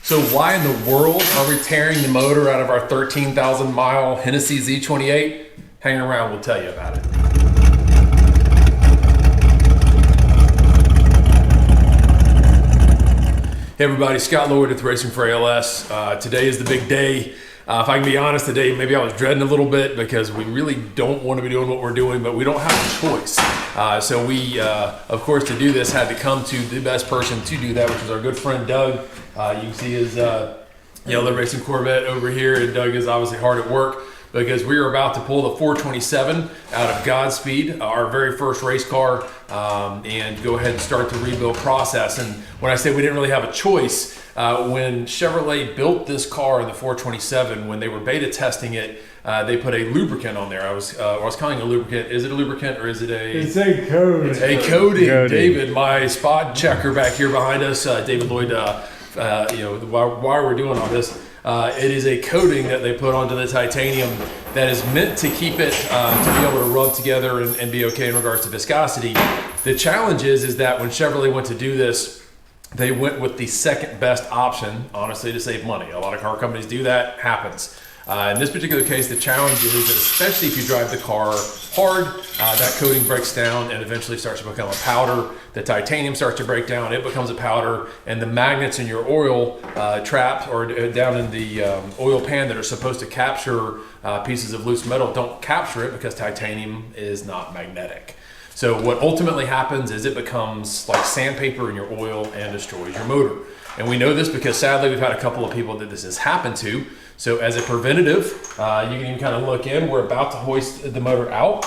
So why in the world are we tearing the motor out of our 13,000 mile Hennessey Z28? Hang around, we'll tell you about it. Hey everybody, Scott Lloyd with Racing for ALS. Today is the big day. If I can be honest, today maybe I was dreading a little bit because we really don't want to be doing what we're doing, but we don't have a choice. So we, of course, to do this, had to come to the best person to do that, which is our good friend Doug. You can see his yellow racing Corvette over here, and Doug is obviously hard at work because we are about to pull the 427 out of Godspeed, our very first race car, and go ahead and start the rebuild process. And when I say we didn't really have a choice, when Chevrolet built this car in the 427, when they were beta testing it, they put a lubricant on there. I was calling it a lubricant. Is it a lubricant or is it a? It's a coating. It's a coating. David, my spot checker back here behind us, David Lloyd. Why we're doing all this, it is a coating that they put onto the titanium that is meant to keep it to be able to rub together and be okay in regards to viscosity. The challenge is that when Chevrolet went to do this, they went with the second best option, honestly, to save money. A lot of car companies do that, happens. In this particular case, the challenge is that especially if you drive the car hard, that coating breaks down and eventually starts to become a powder. The titanium starts to break down, it becomes a powder, and the magnets in your oil trap or down in the oil pan that are supposed to capture pieces of loose metal don't capture it because titanium is not magnetic. So what ultimately happens is it becomes like sandpaper in your oil and destroys your motor. And we know this because sadly we've had a couple of people that this has happened to. So as a preventative, you can even kind of look in. We're about to hoist the motor out.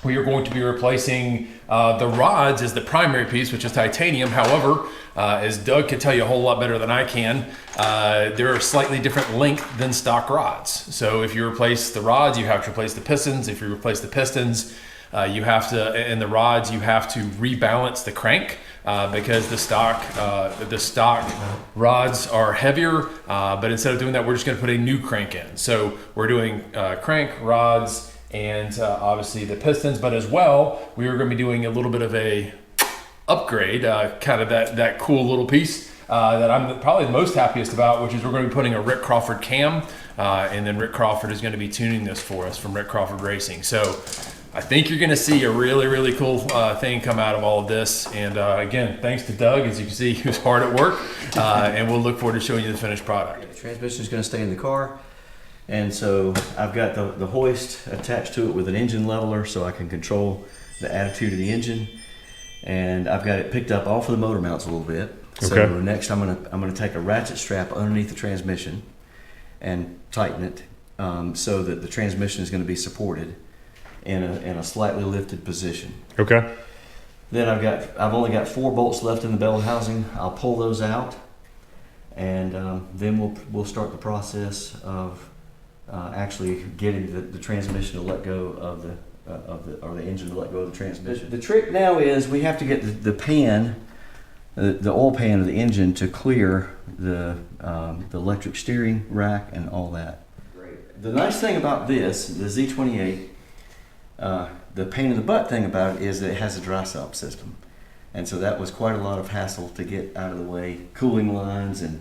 We are going to be replacing the rods as the primary piece, which is titanium. However, as Doug can tell you a whole lot better than I can, they're a slightly different length than stock rods. So if you replace the rods, you have to replace the pistons. If you replace the pistons, you have to, and the rods, you have to rebalance the crank because the stock rods are heavier. But instead of doing that, we're just going to put a new crank in. So we're doing crank, rods, and obviously the pistons. But as well, we are going to be doing a little bit of a upgrade, kind of that cool little piece that I'm probably the most happiest about, which is we're going to be putting a Rick Crawford Cam, and then Rick Crawford is going to be tuning this for us from Rick Crawford Racing. So I think you're going to see a really, really cool thing come out of all of this. And again, thanks to Doug, as you can see, who's hard at work. And we'll look forward to showing you the finished product. The transmission is going to stay in the car. And so I've got the hoist attached to it with an engine leveler so I can control the attitude of the engine. And I've got it picked up off of the motor mounts a little bit. So next I'm gonna take a ratchet strap underneath the transmission and tighten it so that the transmission is going to be supported in a slightly lifted position. Okay. Then I've only got 4 bolts left in the bell housing. I'll pull those out, and then we'll start the process of actually getting the transmission to let go of the engine to let go of the transmission. The trick now is we have to get the pan, the oil pan of the engine to clear the electric steering rack and all that. Great. The nice thing about this, the Z28. The pain in the butt thing about it is that it has a dry sump system, and so that was quite a lot of hassle to get out of the way. Cooling lines and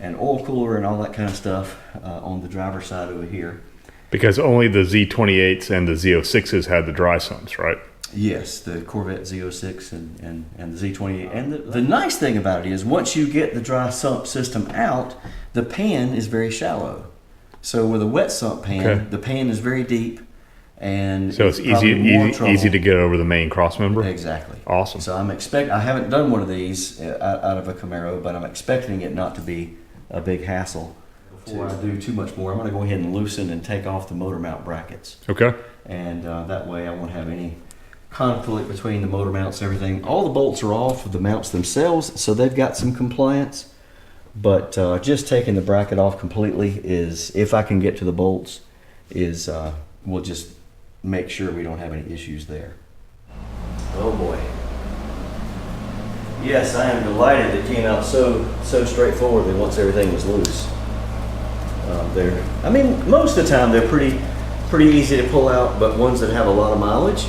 oil cooler and all that kind of stuff on the driver's side over here. Because only the Z28s and the Z06s had the dry sumps, right? Yes, the Corvette Z06 and the Z28. And the nice thing about it is once you get the dry sump system out, the pan is very shallow. So with a wet sump pan, the pan is very deep. And so it's easy to get over the main cross member? Exactly. Awesome. So I haven't done one of these out of a Camaro, but I'm expecting it not to be a big hassle. Before I do too much more, I'm going to go ahead and loosen and take off the motor mount brackets. Okay. And that way I won't have any conflict between the motor mounts and everything. All the bolts are off of the mounts themselves, so they've got some compliance. But just taking the bracket off completely is, if I can get to the bolts, we'll just make sure we don't have any issues there. Oh boy. Yes, I am delighted it came out so straightforwardly once everything was loose. I mean, most of the time they're pretty easy to pull out, but ones that have a lot of mileage,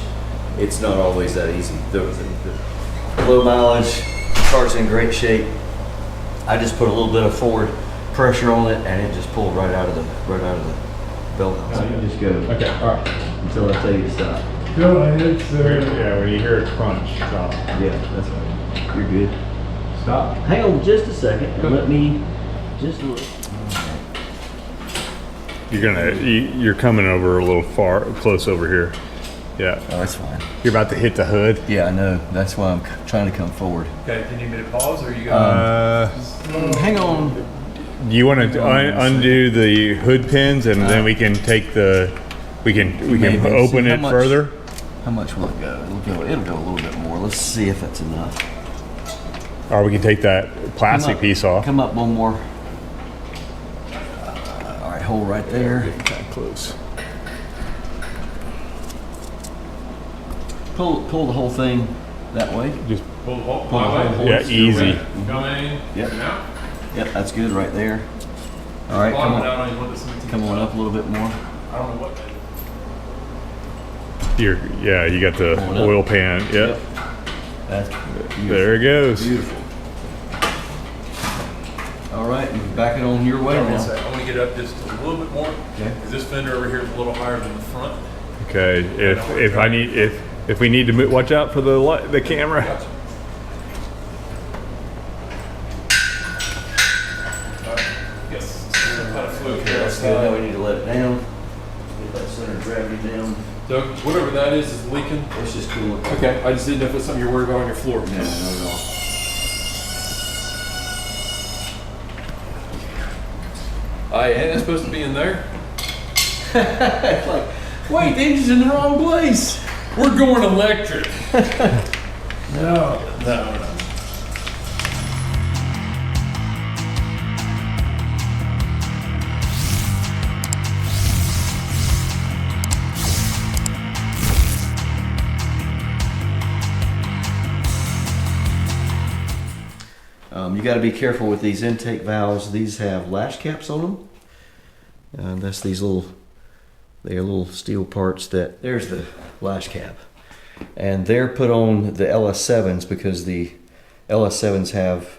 it's not always that easy. The low mileage car's in great shape. I just put a little bit of forward pressure on it, and it just pulled right out of the bell housing. You just go Okay, all right. until I tell you to stop. Go ahead, sir. Yeah, when you hear it crunch, stop. Yeah, that's right. You're good. Stop. Hang on just a second and let me just look. You're coming over a little close over here. Yeah. Oh, that's fine. You're about to hit the hood. Yeah, I know. That's why I'm trying to come forward. Okay, can you need me to pause, or you got? Hang on. Do you want to undo the hood pins, and then we can take we can Maybe. open See how it much- further? How much will it go? It'll go a little bit more. Let's see if that's enough. Or we can take that plastic piece off. Come up one more. All right, hold right there. Kind of close. Pull the whole thing that way. Just Pull the whole Pull the my whole way. yeah, horse. easy. Come in. Yep. Out. Yep, that's good right there. All right, Bottom come it out on, on you. Let this thing come on up a little bit more. I don't know what. Yeah, you got the Hold up. oil pan. Yep. That's beautiful. There it goes. Beautiful. All right, and back it on your way Hold on a now. sec. I want to get up just a little bit more. Okay. Because this fender over here is a little higher than the front. Okay. If we need to move, watch out for the camera. Gotcha. Yes. Some kind of fluid here. That's good. Now we need to let it down. Get that center of gravity down. So whatever that is leaking. It's just cool. Okay. I just didn't know if it's something you're worried about on your floor. No, not at all. Ain't that supposed to be in there? It's like, wait, the engine's in the wrong place. We're going electric. No. You got to be careful with these intake valves. These have latch caps on them. That's they're little steel parts that, there's the latch cap. And they're put on the LS7s because the LS7s have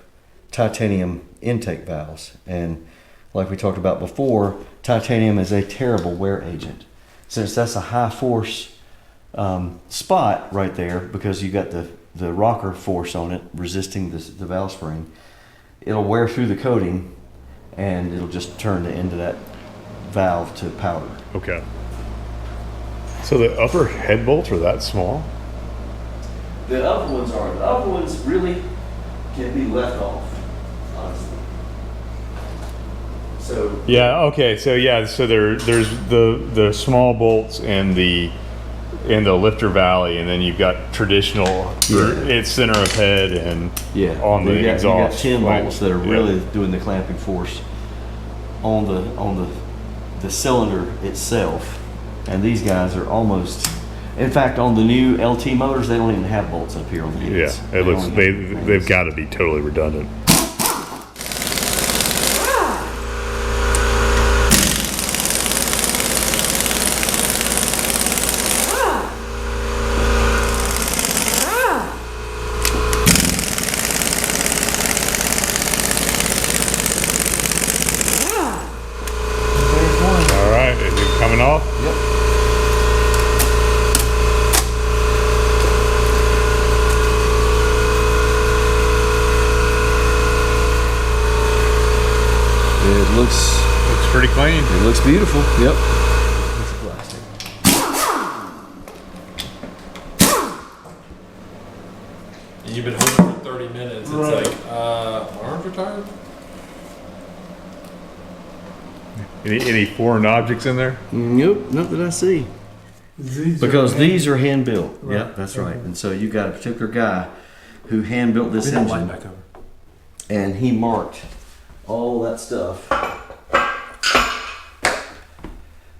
titanium intake valves. And like we talked about before, titanium is a terrible wear agent. Since that's a high force spot right there, because you got the rocker force on it resisting the valve spring, it'll wear through the coating and it'll just turn the end of that valve to powder. Okay. So the upper head bolts are that small? The upper ones are. The upper ones really can be left off, honestly. So Yeah. Okay. So yeah. So there's the small bolts in the lifter valley, and then you've got traditional. It's center of head and yeah, on the you got exhaust. 10 right? bolts that are really doing the clamping force on the cylinder itself, and these guys are almost. In fact, on the new LT motors, they don't even have bolts up here on the heads. Yeah. It looks they've got to be totally redundant. All right. Is it coming off? Yep. It looks Pretty clean. It looks beautiful. Yep. Piece of plastic. You've been holding for 30 minutes. It's like, my arms are tired. Any foreign objects in there? Nope, not that I see. Because these are hand built. Yep, that's right. And so you got a particular guy who hand built this engine, and he marked all that stuff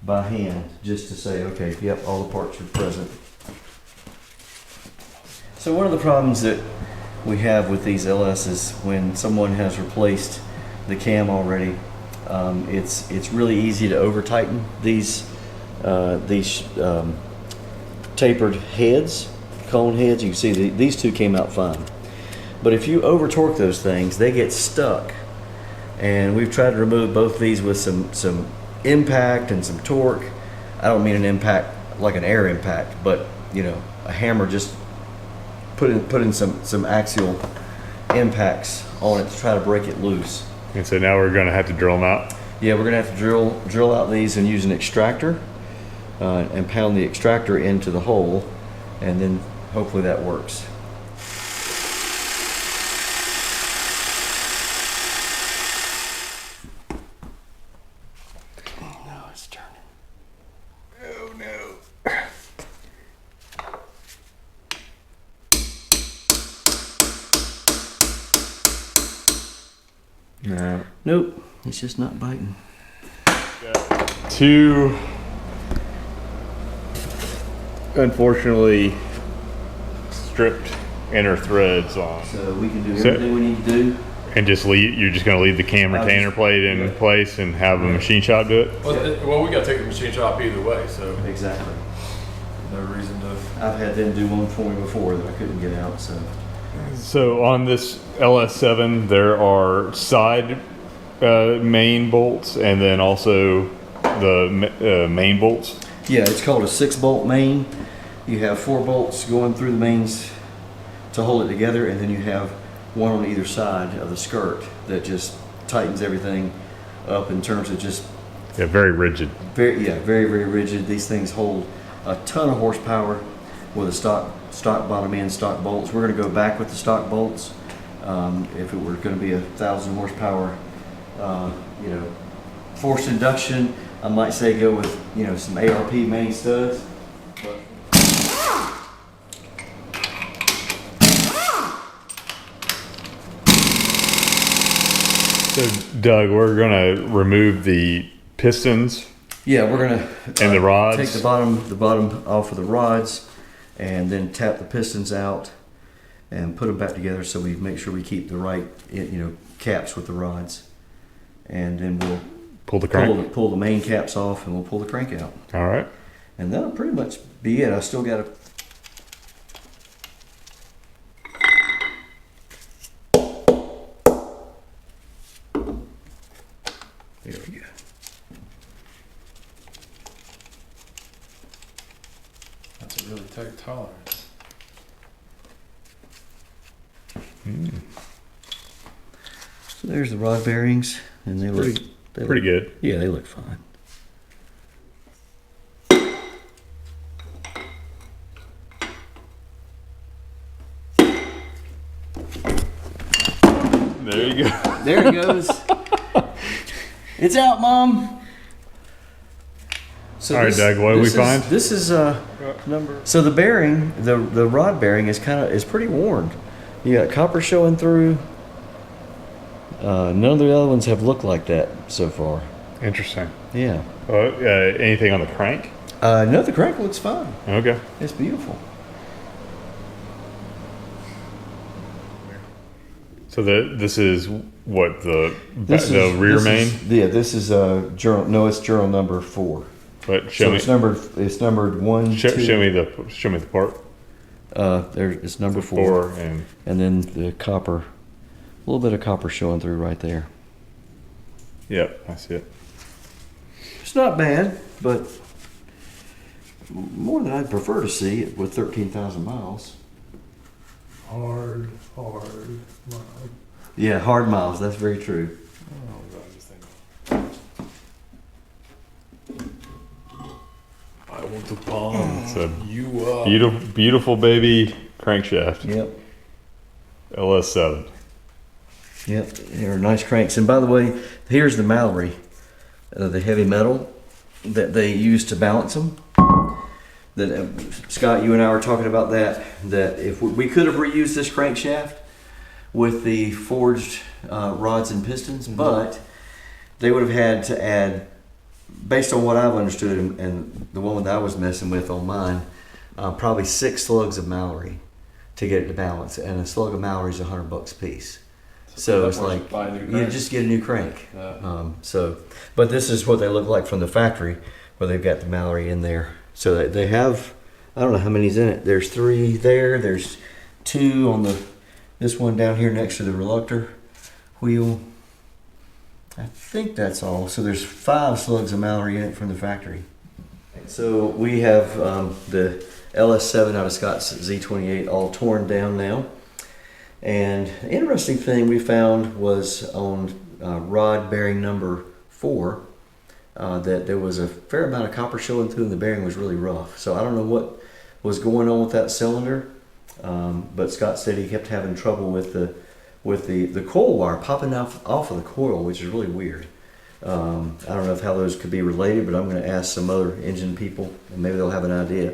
by hand just to say, okay, yep, all the parts are present. So one of the problems that we have with these LSs, when someone has replaced the cam already, it's really easy to over tighten these tapered heads, cone heads. You can see these two came out fine, but if you over torque those things, they get stuck And we've tried to remove both these with some impact and some torque. I don't mean an impact like an air impact, but you know, a hammer just put in some axial impacts on it to try to break it loose. And so now we're going to have to drill them out. Yeah, we're gonna have to drill out these and use an extractor and pound the extractor into the hole, and then hopefully that works. Oh no, it's turning. Oh no. No. Nope, it's just not biting. Two, unfortunately, stripped inner threads on. So we can do everything we need to do. And just leave. You're just going to leave the cam retainer plate in place and have a machine shop do it. Well, we got to take the machine shop either way, so Exactly. no reason to. I've had them do one for me before that I couldn't get out, so. So on this LS7, there are side main bolts and then also the main bolts. Yeah, it's called a 6-bolt main. You have 4 bolts going through the mains to hold it together, and then you have one on either side of the skirt that just tightens everything up in terms of just Yeah, very rigid. very, very rigid. These things hold a ton of horsepower with a stock bottom end, stock bolts. We're going to go back with the stock bolts. If it were going to be 1,000 horsepower, you know, forced induction, I might say go with, you know, some ARP main studs. But So Doug, we're going to remove the pistons yeah, we're going to and the rods. take the bottom off of the rods, and then tap the pistons out and put them back together so we make sure we keep the right, you know, caps with the rods. And then we'll Pull the crank. pull the main caps off, and we'll pull the crank out. All right. And that'll pretty much be it. I still got to. There we go. That's a really tight tolerance. So there's the rod bearings, and they look Pretty good. Yeah, they look fine. There you go. There it goes. It's out, Mom. So All right, Doug, what did we find? This is number. So the bearing, the rod bearing is pretty worn. You got copper showing through. None of the other ones have looked like that so far. Interesting. Yeah. Anything on the crank? No, the crank looks fine. Okay. It's beautiful. So this is what the rear this main. This is journal. No, it's journal number 4. But show me. It's numbered 1, 2. Show me the part. It's number 4, and then the copper. A little bit of copper showing through right there. yep, I see it. It's not bad, but more than I'd prefer to see it with 13,000 miles. Hard. Yeah, hard miles. That's very true. Oh, God, this thing. I want to palm It's a you up. beautiful baby crankshaft. Yep. LS7. Yep. They're nice cranks. And by the way, here's the Mallory, the heavy metal that they use to balance them. That Scott, you and I were talking about that. That if we could have reused this crankshaft with the forged rods and pistons, but they would have had to add, based on what I've understood and the one that I was messing with on mine, probably 6 slugs of Mallory to get it to balance. And a slug of Mallory is $100 a piece. So it's like you just get a new crank. But this is what they look like from the factory, where they've got the Mallory in there. So they have, I don't know how many's in it. There's 3 there. There's 2 on this one down here next to the reluctor wheel. I think that's all. So there's 5 slugs of Mallory in it from the factory. So we have the LS7 out of Scott's Z28 all torn down now. And the interesting thing we found was on rod bearing number 4 that there was a fair amount of copper showing through and the bearing was really rough. So I don't know what was going on with that cylinder, but Scott said he kept having trouble with the coil wire popping off of the coil, which is really weird. I don't know how those could be related, but I'm going to ask some other engine people and maybe they'll have an idea.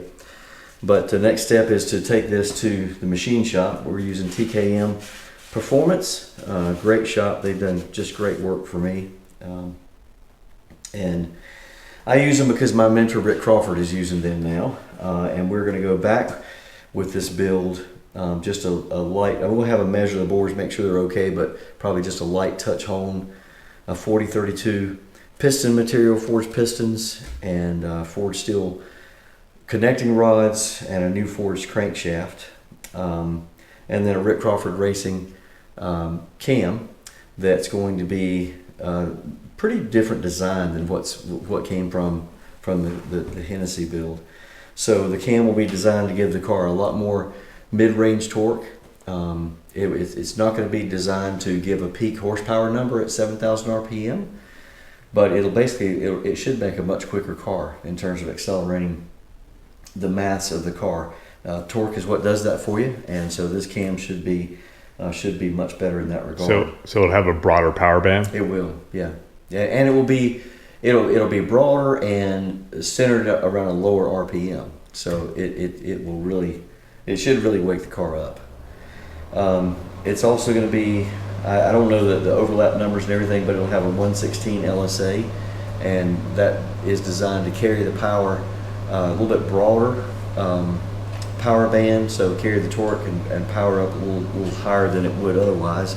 But the next step is to take this to the machine shop. We're using TKM Performance, great shop. They've done just great work for me. And I use them because my mentor Rick Crawford is using them now. And we're going to go back with this build, just a light, I will have a measure of the bores, make sure they're okay, but probably just a light touch hone, a 4032 piston material, forged pistons, and forged steel connecting rods, and a new forged crankshaft, and then a Rick Crawford Racing cam that's going to be pretty different design than what came from the Hennessey build. So the cam will be designed to give the car a lot more mid-range torque. It's not going to be designed to give a peak horsepower number at 7,000 RPM, but it should make a much quicker car in terms of accelerating the mass of the car. Torque is what does that for you, and so this cam should be much better in that regard. So it'll have a broader power band? It will, yeah, and it'll be broader and centered around a lower RPM. So it should really wake the car up. It's also going to be, I don't know the overlap numbers and everything, but it'll have a 116 LSA, and that is designed to carry the power a little bit broader power band, so carry the torque and power up a little higher than it would otherwise.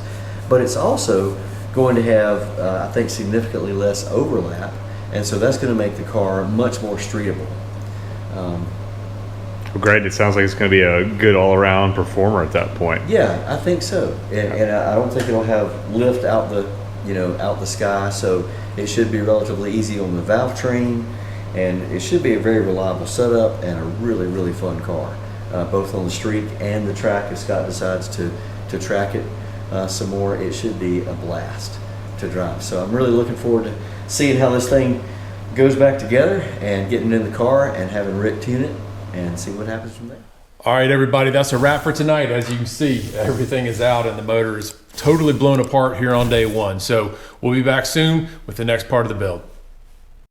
But it's also going to have, I think, significantly less overlap, and so that's going to make the car much more streetable. Well, great. It sounds like it's going to be a good all-around performer at that point. Yeah, I think so, and I don't think it'll have lift out the sky, so it should be relatively easy on the valve train, and it should be a very reliable setup and a really, really fun car, both on the street and the track. If Scott decides to track it some more, it should be a blast to drive. So I'm really looking forward to seeing how this thing goes back together and getting in the car and having Rick tune it and see what happens from there. All right, everybody, that's a wrap for tonight. As you can see, everything is out and the motor is totally blown apart here on day 1. So we'll be back soon with the next part of the build.